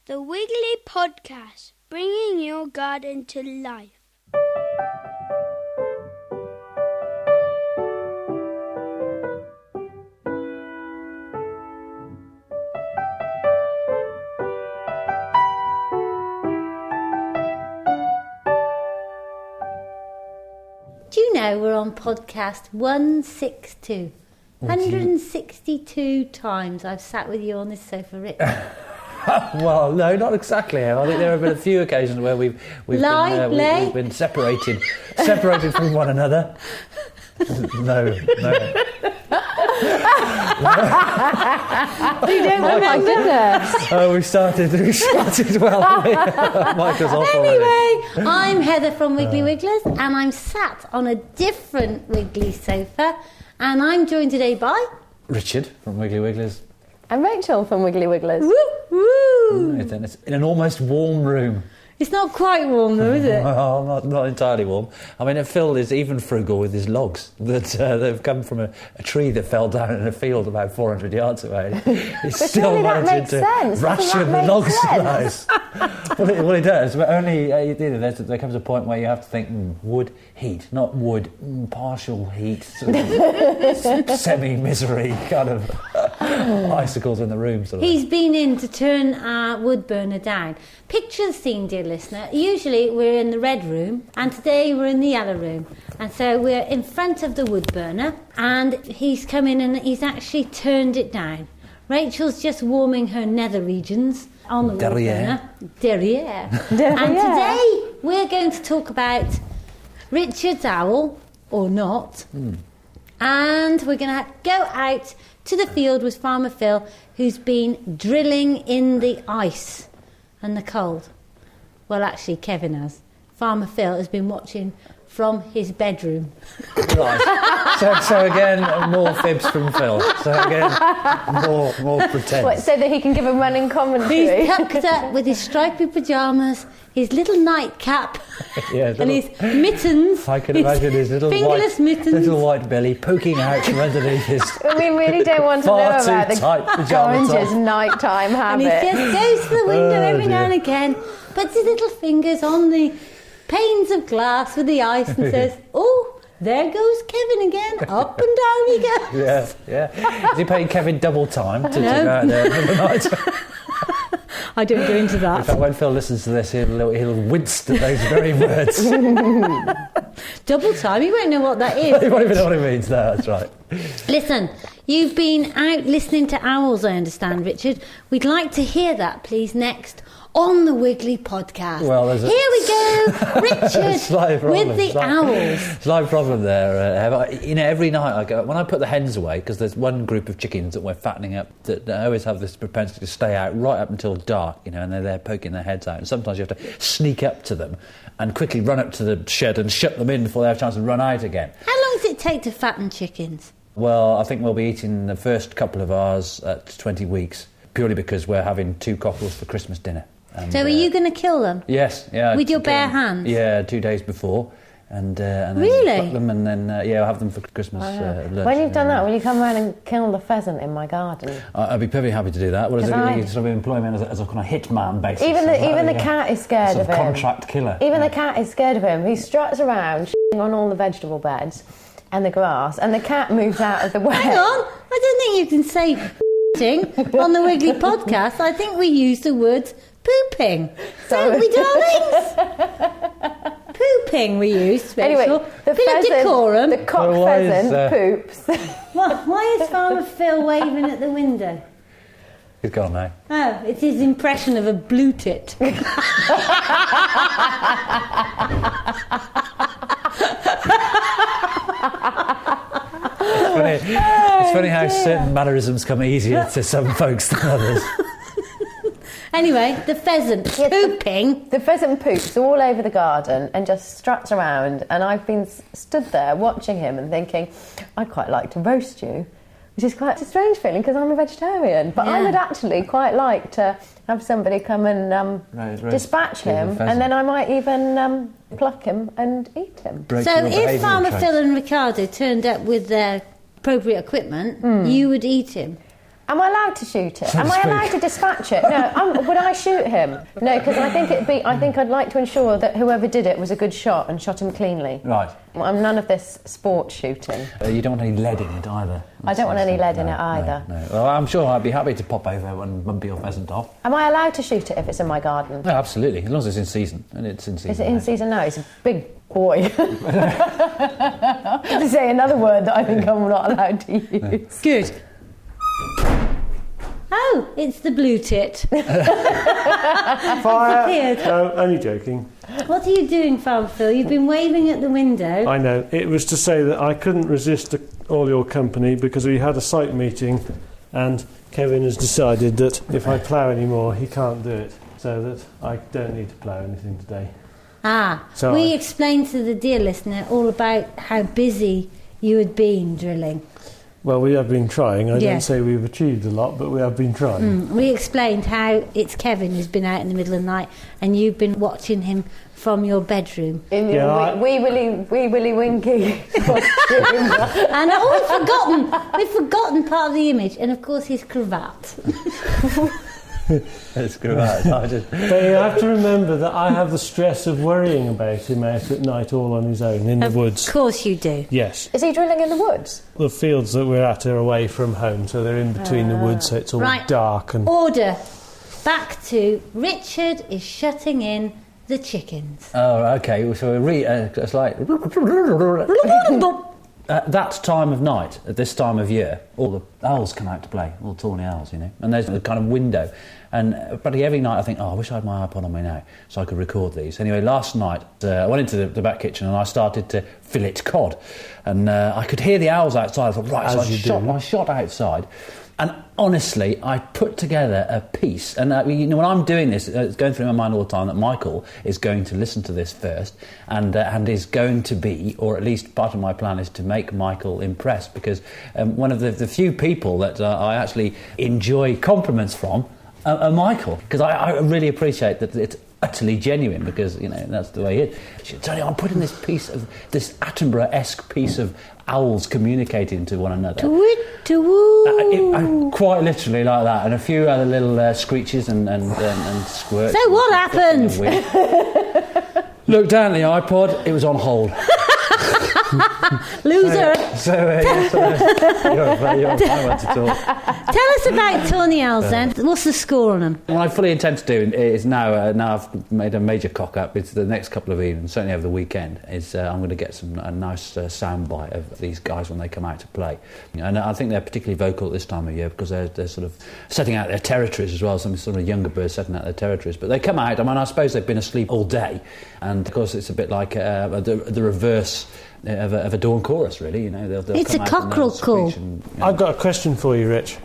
The Wiggly Podcast, bringing your garden to life. Do you know we're on podcast 162? 162 times I've sat with you on this sofa, Rich. Well, no, not exactly. I think there have been a few occasions where we've been separated from one another. No. You don't remember? My goodness. Oh, we started well. Michael's off already. Anyway, I'm Heather from Wiggly Wigglers, and I'm sat on a different Wiggly sofa, and I'm joined today by Richard from Wiggly Wigglers. And Rachel from Wiggly Wigglers. Woo woo. It's in an almost warm room. It's not quite warm though, is it? Well, not entirely warm. I mean, Phil is even frugal with his logs that they've come from a tree that fell down in a field about 400 yards away. He's still managing to ration the logs to those. Well, it does, but only there comes a point where you have to think wood heat, not wood partial heat, sort of semi-misery kind of icicles in the room. Sort of. He's been in to turn our wood burner down. Picture the scene, dear listener. Usually we're in the red room, and today we're in the yellow room. And so we're in front of the wood burner, and he's come in and he's actually turned it down. Rachel's just warming her nether regions on the wood burner. Derriere. And today we're going to talk about Richard's owl, or not. And we're going to go out to the field with Farmer Phil, who's been drilling in the ice and the cold. Well, actually, Kevin has. Farmer Phil has been watching from his bedroom. Right. So again, more fibs from Phil. So again, more pretend. What, so that he can give a running commentary? He's tucked up with his stripy pyjamas, his little nightcap, and his mittens. I can imagine his little white belly poking out from underneath his. We really don't want to know about the Orange's nighttime habit. And he just goes to the window every now and again, puts his little fingers on the panes of glass with the ice and says, "Oh, there goes Kevin again. Up and down he goes." Yeah. Is he paying Kevin double time to go out there in the night? I don't go into that. In fact, when Phil listens to this, he'll wince at those very words. Double time? He won't know what that is. He won't even know what it means. No, that's right. Listen, you've been out listening to owls, I understand, Richard. We'd like to hear that, please, next on the Wiggly Podcast. Well, here we go, Richard, with the owls. Slight problem there. Every night I go, when I put the hens away, because there's one group of chickens that we're fattening up that always have this propensity to stay out right up until dark, and they're there poking their heads out. And sometimes you have to sneak up to them and quickly run up to the shed and shut them in before they have a chance to run out again. How long does it take to fatten chickens? Well, I think we'll be eating the first couple of ours at 20 weeks, purely because we're having 2 cockles for Christmas dinner. And, so are you going to kill them? Yes, yeah. With your bare hands? Yeah, 2 days before. And then really? cook them and then, I'll have them for Christmas lunch. When you've done that, will you come around and kill the pheasant in my garden? I'd be perfectly happy to do that. Well, you sort of employ me as a kind of hitman, basically. Even the cat is scared of him. Contract killer. Even the cat is scared of him. He struts around on all the vegetable beds and the grass, and the cat moves out of the way. Hang on, I don't think you can say on the Wiggly Podcast. I think we use the words pooping. Don't we, darlings? Pooping we use. Anyway, the decorum. The cock pheasant poops. Why is Farmer Phil waving at the window? He's gone now. Oh, it's his impression of a blue tit. It's funny how certain mannerisms come easier to some folks than others. Anyway, the pheasant pooping. The pheasant poops all over the garden and just struts around, and I've been stood there watching him and thinking, I'd quite like to roast you, which is quite a strange feeling because I'm a vegetarian, but I would actually quite like to have somebody come and dispatch him, and then I might even pluck him and eat him. So if Farmer Phil and Ricardo turned up with their appropriate equipment, you would eat him? Am I allowed to shoot it? Am I allowed to dispatch it? No. Would I shoot him? No, because I think I'd like to ensure that whoever did it was a good shot and shot him cleanly. Right. I'm none of this sport shooting. You don't want any lead in it either. I don't want any lead in it either. No. Well, I'm sure I'd be happy to pop over and bump your pheasant off. Am I allowed to shoot it if it's in my garden? No, absolutely, as long as it's in season. And it's in season. Is it in season now? It's a big boy. To say another word that I think I'm not allowed to use. Good. Oh, it's the blue tit. Fire! No, only joking. What are you doing, Father Phil? You've been waving at the window. I know. It was to say that I couldn't resist all your company because we had a site meeting and Kevin has decided that if I plough anymore, he can't do it. So that I don't need to plough anything today. So we explained to the dear listener all about how busy you had been drilling. Well, we have been trying. I don't say we've achieved a lot, but we have been trying. We explained how it's Kevin who's been out in the middle of the night and you've been watching him from your bedroom. In your wee willy winky costume. And we've forgotten part of the image, and of course his cravat. It's cravat. But you have to remember that I have the stress of worrying about him out at night all on his own in the woods. Of course you do. Yes. Is he drilling in the woods? The fields that we're at are away from home, so they're in between the woods, so it's all dark. And Order. Back to Richard is shutting in the chickens. Oh, okay. So it's like at that time of night, at this time of year, all the owls come out to play, all the tawny owls, you know. And there's a kind of window. And probably every night I think, I wish I had my iPod on me now so I could record these. Anyway, last night I went into the back kitchen and I started to fillet cod. And I could hear the owls outside. I thought, right, so I shot outside. And honestly, I put together a piece. And when I'm doing this, it's going through my mind all the time that Michael is going to listen to this first and is going to be, or at least part of my plan is to make Michael impressed, because one of the few people that I actually enjoy compliments from are Michael, because I really appreciate that it's utterly genuine, because, you know, that's the way it is. Tony, I'm putting this Attenborough-esque piece of owls communicating to one another. To-woo. Quite literally like that, and a few other little screeches and squirts. So what happened? Looked down the iPod, it was on hold. Loser. You're a fine one to talk. Tell us about tawny owls then. What's the score on them? What I fully intend to do is now I've made a major cock up. It's the next couple of evenings, certainly over the weekend, is I'm going to get a nice soundbite of these guys when they come out to play. And I think they're particularly vocal at this time of year because they're sort of setting out their territories as well, some sort of younger birds setting out their territories. But they come out, I suppose they've been asleep all day, and of course it's a bit like the reverse of a dawn chorus, really. You know, they'll it's a cockerel call. I've got a question for you, Rich.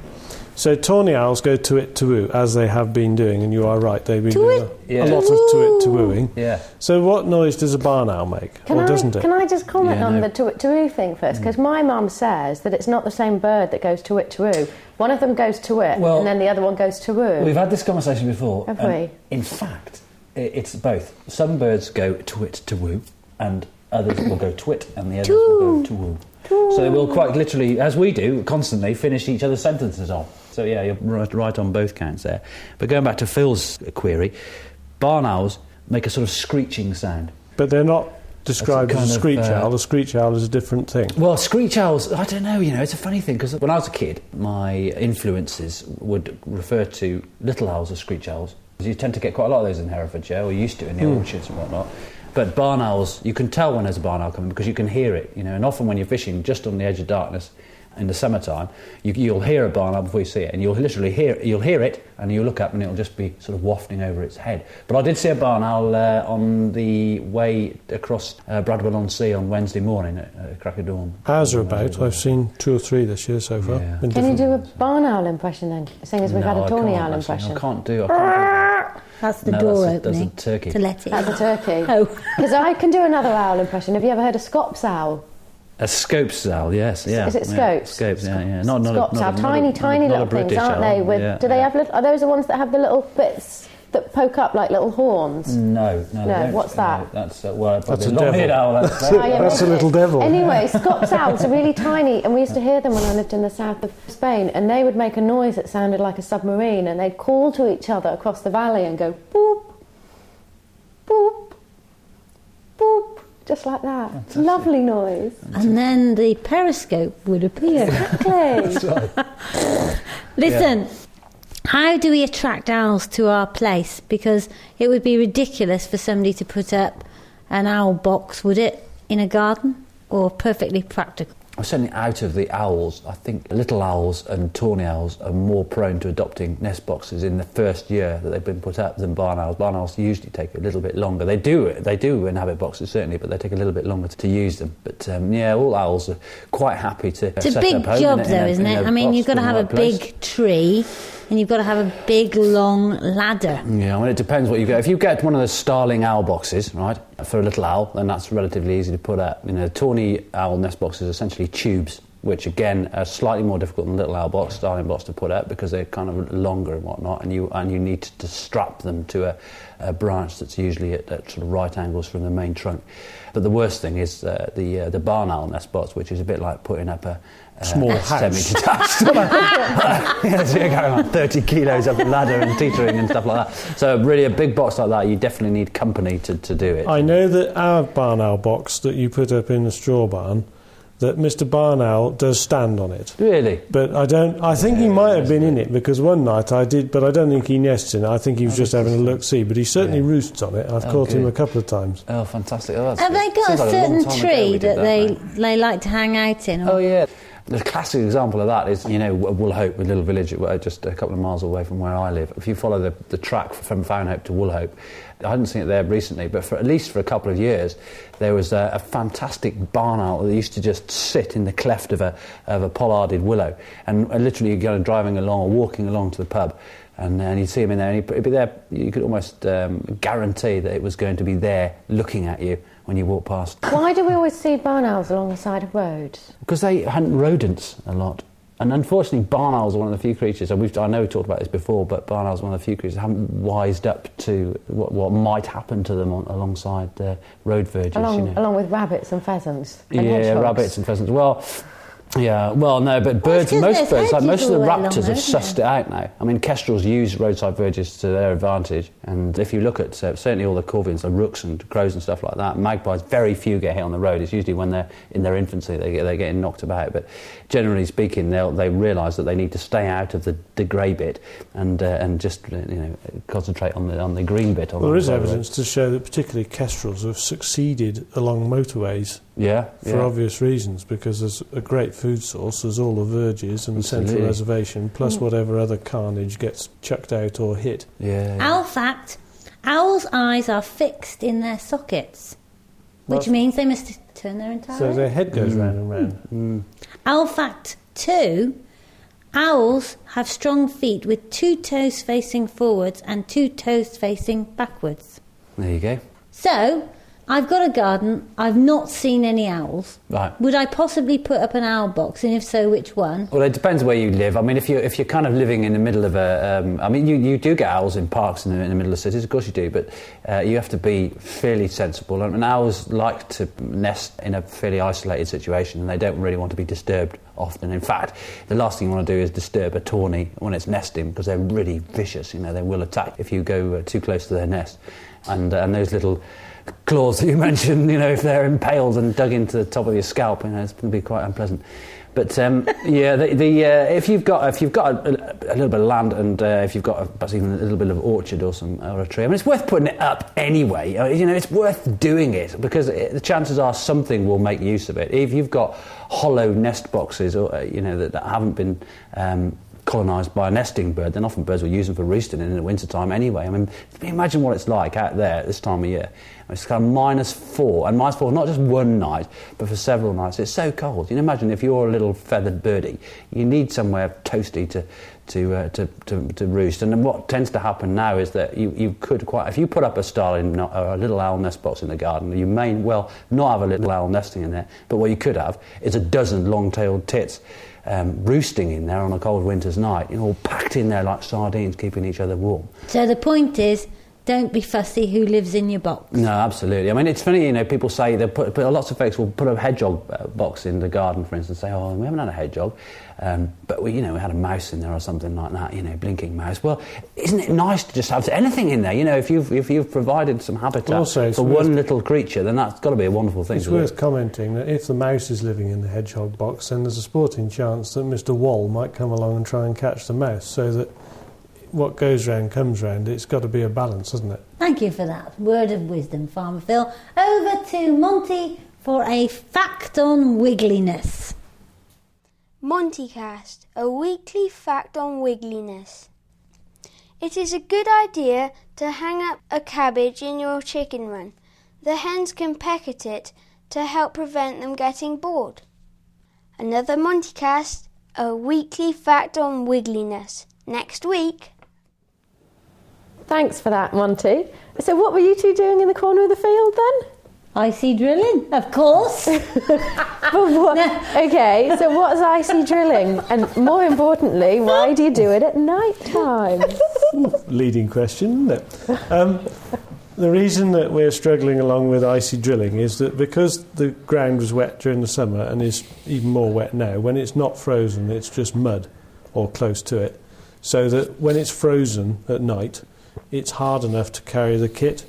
So tawny owls go to-it, to-woo, as they have been doing, and you are right, they've been doing a lot of to-it, to-wooing. Yeah. So what noise does a barn owl make, doesn't it? Can I just comment on the to-it, to-woo thing first? Because my mum says that it's not the same bird that goes to-it, to-woo. One of them goes to-it, and then the other one goes to-woo. We've had this conversation before. Have we? In fact, it's both. Some birds go to-it, to-woo, and others will go twit, and the others will go to-woo. So they will quite literally, as we do, constantly finish each other's sentences off. So yeah, you're right on both counts there. But going back to Phil's query, barn owls make a sort of screeching sound. But they're not described as a screech owl. A screech owl is a different thing. Well, screech owls, I don't know, it's a funny thing, because when I was a kid, my influences would refer to little owls as screech owls. You tend to get quite a lot of those in Herefordshire, or used to in the orchards and whatnot. But barn owls, you can tell when there's a barn owl coming because you can hear it, and often when you're fishing just on the edge of darkness in the summertime, you'll hear a barn owl before you see it, and you'll literally hear it, and you'll look up and it'll just be sort of wafting over its head. But I did see a barn owl on the way across Bradwell-on-Sea on Wednesday morning at crack of dawn. Ours are about. I've seen 2 or 3 this year so far. Yeah. Can you do a barn owl impression then, seeing as we've had a tawny owl impression? I can't do that. That's the door opening. That's a turkey. To let it That's a turkey. Oh. Because I can do another owl impression. Have you ever heard a Scops owl? A Scopes owl, yes. Yeah. Is it Scopes? Scopes, yeah. Scops owl. Tiny little things, aren't they? Are those the ones that have the little bits that poke up like little horns? No. What's that? That's That's a long-eared devil. owl. That's a little devil. Anyway, Scots owls are really tiny, and we used to hear them when I lived in the south of Spain, and they would make a noise that sounded like a submarine, and they'd call to each other across the valley and go boop, boop, boop, just like that. Fantastic. Lovely noise. And then the periscope would appear. Exactly. That's right. Listen, how do we attract owls to our place? Because it would be ridiculous for somebody to put up an owl box, would it, in a garden? Or perfectly practical? Certainly out of the owls, I think little owls and tawny owls are more prone to adopting nest boxes in the first year that they've been put up than barn owls. Barn owls usually take a little bit longer. They do inhabit boxes, certainly, but they take a little bit longer to use them. But all owls are quite happy to It's set a big up home job, in though, isn't it? I mean, you've got to have a big tree, and you've got to have a big, long ladder. Yeah, well, it depends what you get. If you get one of those starling owl boxes, right, for a little owl, then that's relatively easy to put up. Tawny owl nest boxes are essentially tubes, which again are slightly more difficult than little owl box, starling box to put up because they're kind of longer and whatnot, and you need to strap them to a branch that's usually at sort of right angles from the main trunk. But the worst thing is the barn owl nest box, which is a bit like putting up a small house. Semi-detached. So you're going like 30 kilos up a ladder and teetering and stuff like that. So really a big box like that, you definitely need company to do it. I know that our barn owl box that you put up in the straw barn, that Mr. Barn Owl does stand on it. Really? But I think he might have been in it, because one night I did, but I don't think he nests in it. I think he was just having a look-see, but he certainly roosts on it. I've caught him a couple of times. Oh, fantastic. Oh, Have they got a certain tree that they like to hang out in? Oh, yeah. The classic example of that is, Woolhope, a little village just a couple of miles away from where I live. If you follow the track from Fownhope to Woolhope, I hadn't seen it there recently, but at least for a couple of years, there was a fantastic barn owl that used to just sit in the cleft of a pollarded willow, and literally you'd go driving along or walking along to the pub, and you'd see him in there, and he'd be there. You could almost guarantee that it was going to be there looking at you when you walk past. Why do we always see barn owls along the side of roads? Because they hunt rodents a lot. And unfortunately, barn owls are one of the few creatures, and I know we talked about this before, but barn owls are one of the few creatures that haven't wised up to what might happen to them alongside road verges. Along with rabbits and pheasants and yeah, hedgehogs. Rabbits and pheasants. No, but birds, most birds, like most of the raptors have sussed it out now. I mean, kestrels use roadside verges to their advantage, and if you look at certainly all the corvians, the rooks and crows and stuff like that, magpies, very few get hit on the road. It's usually when they're in their infancy they're getting knocked about. But generally speaking, they realise that they need to stay out of the grey bit and just concentrate on the green bit. There is evidence to show that particularly kestrels have succeeded along motorways. For obvious reasons, because there's a great food source, there's all the verges and the central reservation, plus whatever other carnage gets chucked out or hit. Owl fact, owls' eyes are fixed in their sockets, which means they must turn their entire So head. their head goes round and round. Owl fact 2, owls have strong feet with 2 toes facing forwards and 2 toes facing backwards. There you go. So, I've got a garden, I've not seen any owls. Right. Would I possibly put up an owl box, and if so, which one? Well, it depends where you live. I mean, if you're kind of living in the middle of you do get owls in parks in the middle of cities, of course you do, but you have to be fairly sensible. And owls like to nest in a fairly isolated situation, and they don't really want to be disturbed often. In fact, the last thing you want to do is disturb a tawny when it's nesting, because they're really vicious. They will attack if you go too close to their nest. And those little claws that you mentioned, if they're impaled and dug into the top of your scalp, it's going to be quite unpleasant. But if you've got a little bit of land, and if you've got perhaps even a little bit of orchard or a tree, I mean, it's worth putting it up anyway. It's worth doing it, because the chances are something will make use of it. If you've got hollow nest boxes, or that haven't been colonised by a nesting bird, then often birds will use them for roosting in the wintertime anyway. I mean, imagine what it's like out there at this time of year. It's kind of -4, and -4 not just one night, but for several nights. It's so cold. You can imagine if you're a little feathered birdie, you need somewhere toasty to roost. And then what tends to happen now is that you could if you put up a starling or a little owl nest box in the garden, you may well not have a little owl nesting in there, but what you could have is a dozen long-tailed tits. roosting in there on a cold winter's night, all packed in there like sardines, keeping each other warm. So the point is, don't be fussy who lives in your box. No, absolutely. I mean, it's funny, people say, lots of folks will put a hedgehog box in the garden, for instance, say, oh, we haven't had a hedgehog, but we had a mouse in there or something like that, blinking mouse. Well, isn't it nice to just have anything in there? If you've provided some habitat for one little creature, then that's got to be a wonderful thing. It's worth commenting that if the mouse is living in the hedgehog box, then there's a sporting chance that Mr. Wall might come along and try and catch the mouse, so that what goes round comes round. It's got to be a balance, hasn't it? Thank you for that word of wisdom, Farmer Phil. Over to Monty for a fact on wiggliness. Montycast, a weekly fact on wiggliness. It is a good idea to hang up a cabbage in your chicken run. The hens can peck at it to help prevent them getting bored. Another Montycast, a weekly fact on wiggliness. Next week. Thanks for that, Monty. So what were you two doing in the corner of the field then? Icy drilling, of course. Okay, so what's icy drilling? And more importantly, why do you do it at night time? Leading question, isn't it? The reason that we're struggling along with icy drilling is that because the ground was wet during the summer and is even more wet now, when it's not frozen, it's just mud or close to it. So that when it's frozen at night, it's hard enough to carry the kit.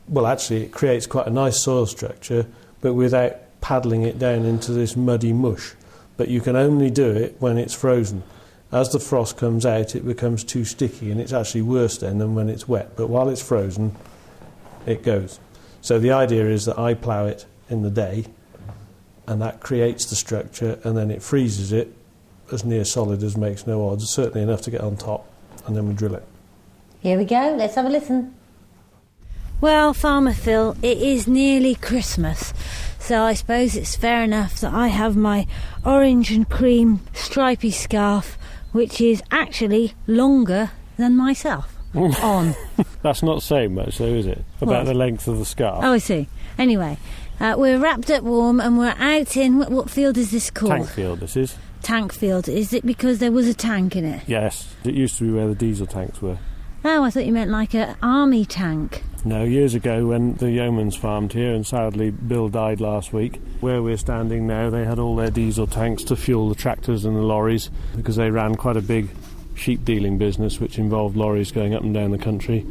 Well, actually, it creates quite a nice soil structure, but without paddling it down into this muddy mush. But you can only do it when it's frozen. As the frost comes out, it becomes too sticky, and it's actually worse then than when it's wet. But while it's frozen, it goes. So the idea is that I plough it in the day, and that creates the structure, and then it freezes it as near solid as makes no odds, certainly enough to get on top, and then we drill it. Here we go, let's have a listen. Well, Farmer Phil, it is nearly Christmas, so I suppose it's fair enough that I have my orange and cream stripy scarf, which is actually longer than myself, on. That's not saying much, though, is it? About the length of the scarf. Oh, I see. Anyway, we're wrapped up warm and we're out in... What field is this called? Tank field, this is. Tank field. Is it because there was a tank in it? Yes. It used to be where the diesel tanks were. Oh, I thought you meant like an army tank. No, years ago when the yeomans farmed here, and sadly Bill died last week, where we're standing now, they had all their diesel tanks to fuel the tractors and the lorries, because they ran quite a big sheep dealing business which involved lorries going up and down the country,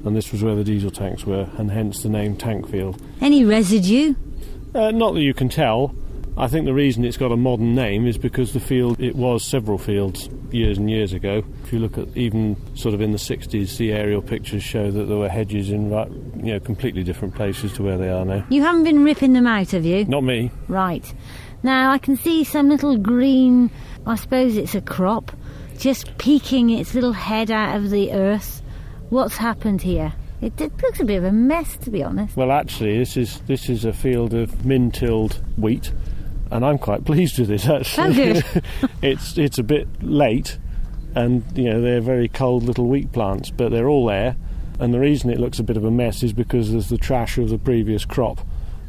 and this was where the diesel tanks were, and hence the name Tank Field. Any residue? Not that you can tell. I think the reason it's got a modern name is because the field, it was several fields years and years ago. If you look at even sort of in the 60s, the aerial pictures show that there were hedges in completely different places to where they are now. You haven't been ripping them out, have you? Not me. Right. Now I can see some little green, I suppose it's a crop, just peeking its little head out of the earth. What's happened here? It looks a bit of a mess, to be honest. Well, actually, this is a field of min-tilled wheat, and I'm quite pleased with it, actually. Oh, good. It's a bit late, and they're very cold little wheat plants, but they're all there. And the reason it looks a bit of a mess is because there's the trash of the previous crop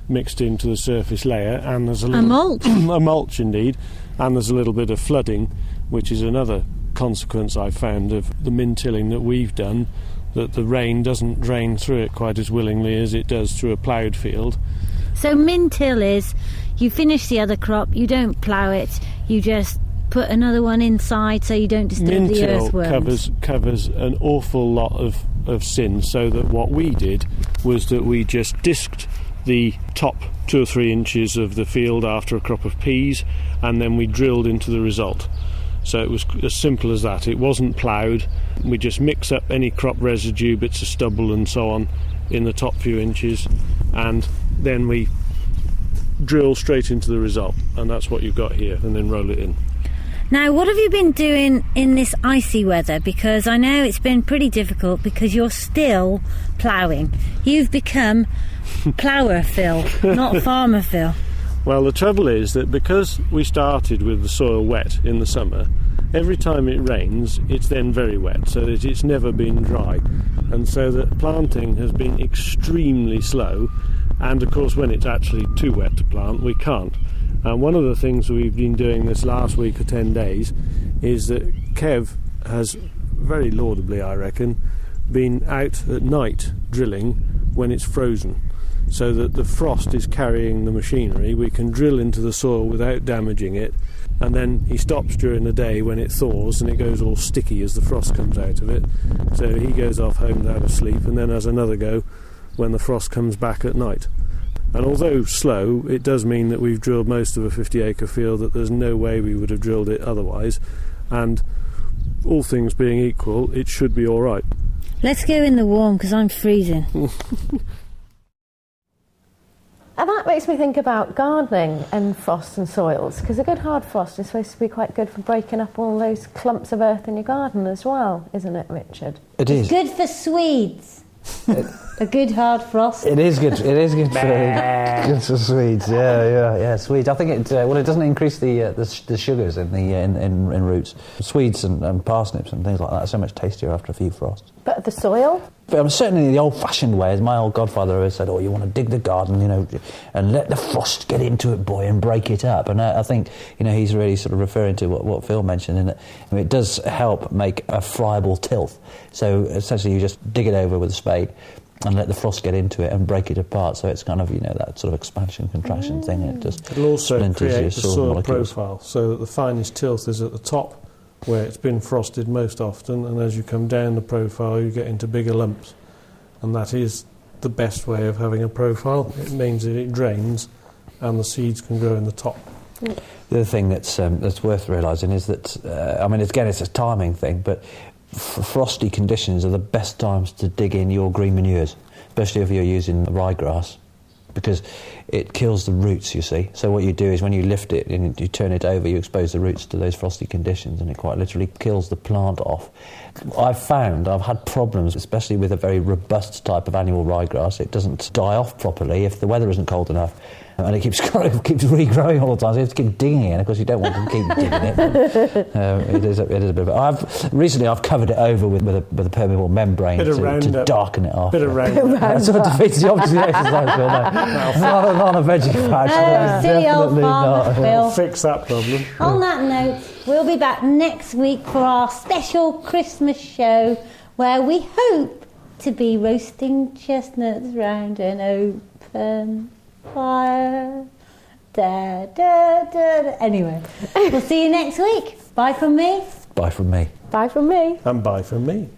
mixed into the surface layer, and there's a mulch. A mulch, indeed, and there's a little bit of flooding, which is another consequence I've found of the min-tilling that we've done, that the rain doesn't drain through it quite as willingly as it does through a ploughed field. So min-till is, you finish the other crop, you don't plough it, you just put another one inside so you don't disturb the earthworms. Covers an awful lot of sin, so that what we did was that we just disked the top 2 or 3 inches of the field after a crop of peas, and then we drilled into the result. So it was as simple as that. It wasn't ploughed. We just mix up any crop residue, bits of stubble and so on in the top few inches, and then we drill straight into the result, and that's what you've got here, and then roll it in. Now, what have you been doing in this icy weather? Because I know it's been pretty difficult because you're still ploughing. You've become plougher Phil, not farmer Phil. Well, the trouble is that because we started with the soil wet in the summer, every time it rains, it's then very wet, so that it's never been dry. And so that planting has been extremely slow, and of course when it's actually too wet to plant, we can't. And one of the things we've been doing this last week or 10 days is that Kev has, very laudably I reckon, been out at night drilling when it's frozen, so that the frost is carrying the machinery. We can drill into the soil without damaging it, and then he stops during the day when it thaws and it goes all sticky as the frost comes out of it. So he goes off home to have a sleep and then has another go when the frost comes back at night. And although slow, it does mean that we've drilled most of a 50-acre field that there's no way we would have drilled it otherwise, and all things being equal, it should be all right. Let's go in the warm, because I'm freezing. And that makes me think about gardening and frost and soils, because a good hard frost is supposed to be quite good for breaking up all those clumps of earth in your garden as well, isn't it, Richard? It is. Good for Swedes. A good hard frost. It is good. It is good for Swedes. Yeah. Swedes. I think it doesn't increase the sugars in roots. Swedes and parsnips and things like that are so much tastier after a few frosts. But the soil? But certainly the old-fashioned way, as my old godfather always said, you want to dig the garden, and let the frost get into it, boy, and break it up. And I think, he's really sort of referring to what Phil mentioned, in that it does help make a friable tilth. So essentially you just dig it over with a spade and let the frost get into it and break it apart. So it's kind of, that sort of expansion, contraction thing. It just It'll also create the soil molecules. profile, so that the finest tilth is at the top, where it's been frosted most often, and as you come down the profile you get into bigger lumps, and that is the best way of having a profile. It means that it drains and the seeds can grow in the top. The other thing that's worth realising is that, again, it's a timing thing, but frosty conditions are the best times to dig in your green manures, especially if you're using ryegrass, because it kills the roots, you see. So what you do is when you lift it and you turn it over, you expose the roots to those frosty conditions, and it quite literally kills the plant off. I've had problems, especially with a very robust type of annual ryegrass. It doesn't die off properly if the weather isn't cold enough. And it keeps regrowing all the time, so you have to keep digging it. Of course, you don't want to keep digging it. It is a bit of a... I've covered it over with a permeable membrane to darken it off. Bit of Roundup. That sort of defeats the object of the exercise, Phil. No. Not a veggie patch. Silly old farmer, Phil. Fix that problem. On that note, we'll be back next week for our special Christmas show, where we hope to be roasting chestnuts round an open fire. Da, da, da, da. Anyway, we'll see you next week. Bye from me. Bye from me. Bye from me. And bye from me.